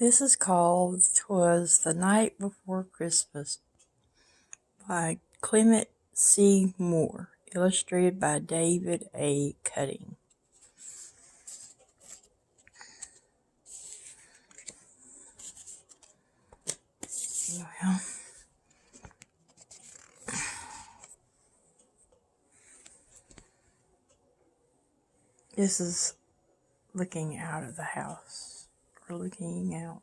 This is called "Twas the Night Before Christmas" by Clement C. illustrated by David A. Cutting. Well, this is looking out of the house, or looking out.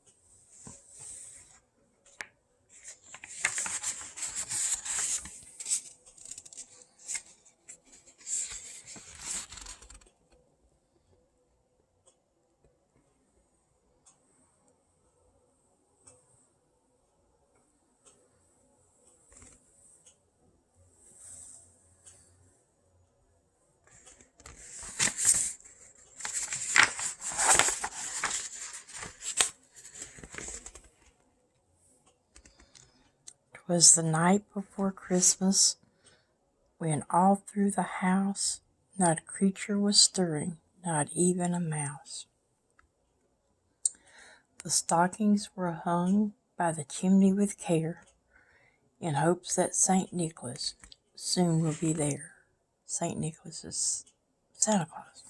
"'Twas the night before Christmas, when all through the house not a creature was stirring, not even a mouse. The stockings were hung by the chimney with care, in hopes that St. Nicholas soon will be there." St. Nicholas is Santa Claus.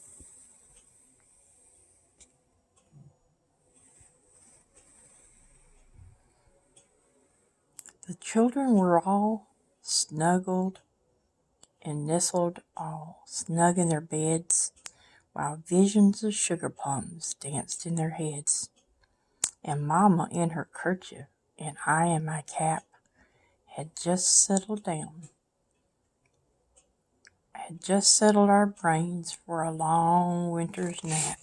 The children were all snuggled and nestled all snug in their beds, while visions of sugar-plums danced in their heads. And Mama in her kerchief, and I in my cap, had just settled our brains for a long winter's nap.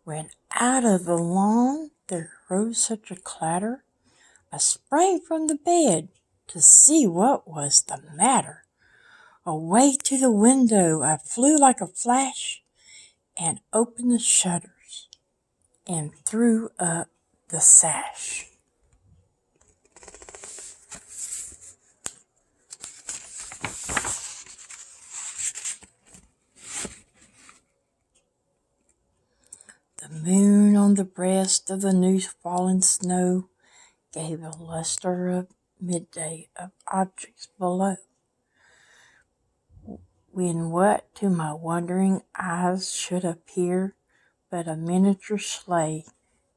When out of the lawn there rose such a clatter, I sprang from the bed to see what was the matter. Away to the window I flew like a flash, and opened the shutters and threw up the sash. The moon on the breast of the new fallen snow gave a luster of midday of objects below, when what to my wondering eyes should appear but a miniature sleigh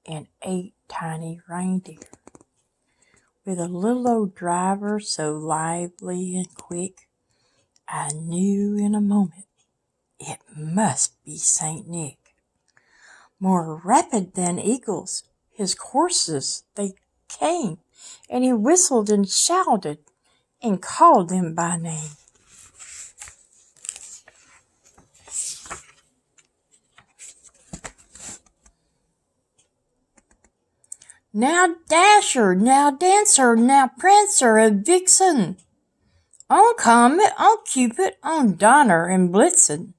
and 8 tiny reindeer, with a little old driver so lively and quick, I knew in a moment it must be Saint Nick. More rapid than eagles, his coursers they came, and he whistled and shouted and called them by name. Now Dasher, now Dancer, now Prancer and Vixen, on Comet, on Cupid, on Donner and Blitzen,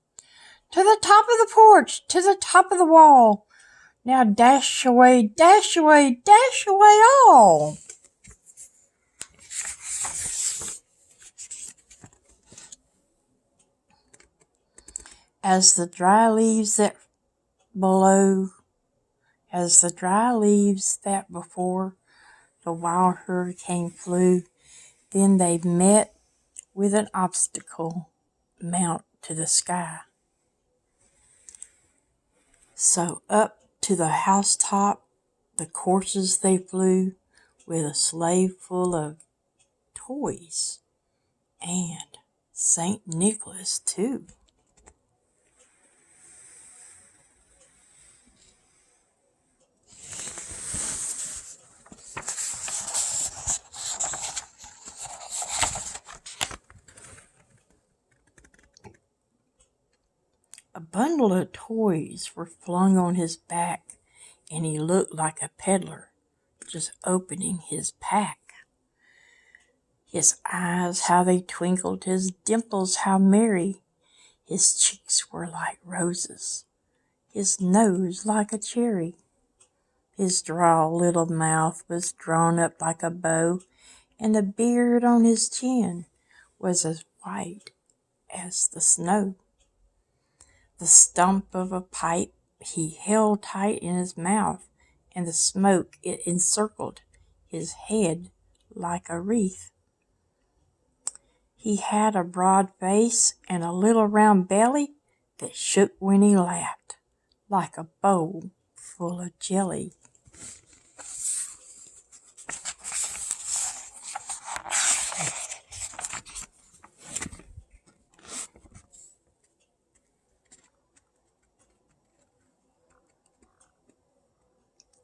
to the top of the porch, to the top of the wall, now dash away, dash away, dash away all. As the dry leaves that before the wild hurricane flew, then they met with an obstacle mount to the sky. So up to the housetop the coursers they flew, with a sleigh full of toys, and St. Nicholas too. A bundle of toys were flung on his back, and he looked like a peddler just opening his pack. His eyes, how they twinkled, his dimples, how merry, His cheeks were like roses, his nose like a cherry. His droll little mouth was drawn up like a bow, and the beard on his chin was as white as the snow. The stump of a pipe he held tight in his mouth, and the smoke it encircled his head like a wreath. He had a broad face and a little round belly that shook when he laughed, like a bowl full of jelly.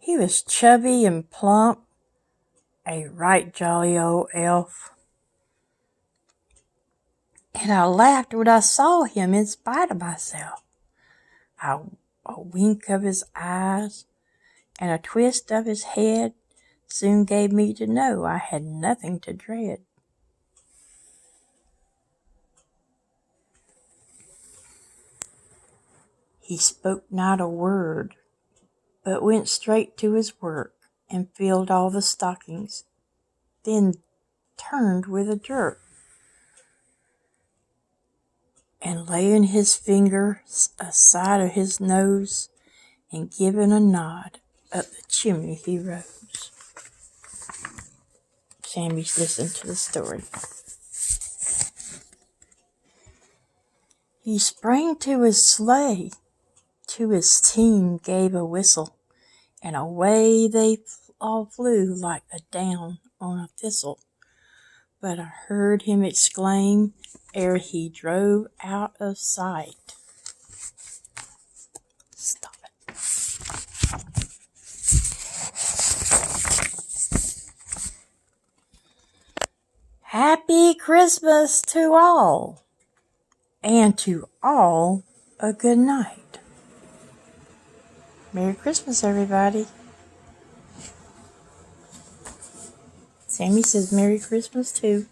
He was chubby and plump, a right jolly old elf, and I laughed when I saw him in spite of myself. A wink of his eyes and a twist of his head soon gave me to know I had nothing to dread. He spoke not a word, but went straight to his work and filled all the stockings, then turned with a jerk, and laying his finger aside of his nose and giving a nod, up the chimney he rose. Sammy's listened to the story. He sprang to his sleigh, to his team gave a whistle, and away they all flew like the down on a thistle. But I heard him exclaim ere he drove out of sight, "Stop it." Happy Christmas to all, and to all a good night. Merry Christmas, everybody. Sammy says Merry Christmas too.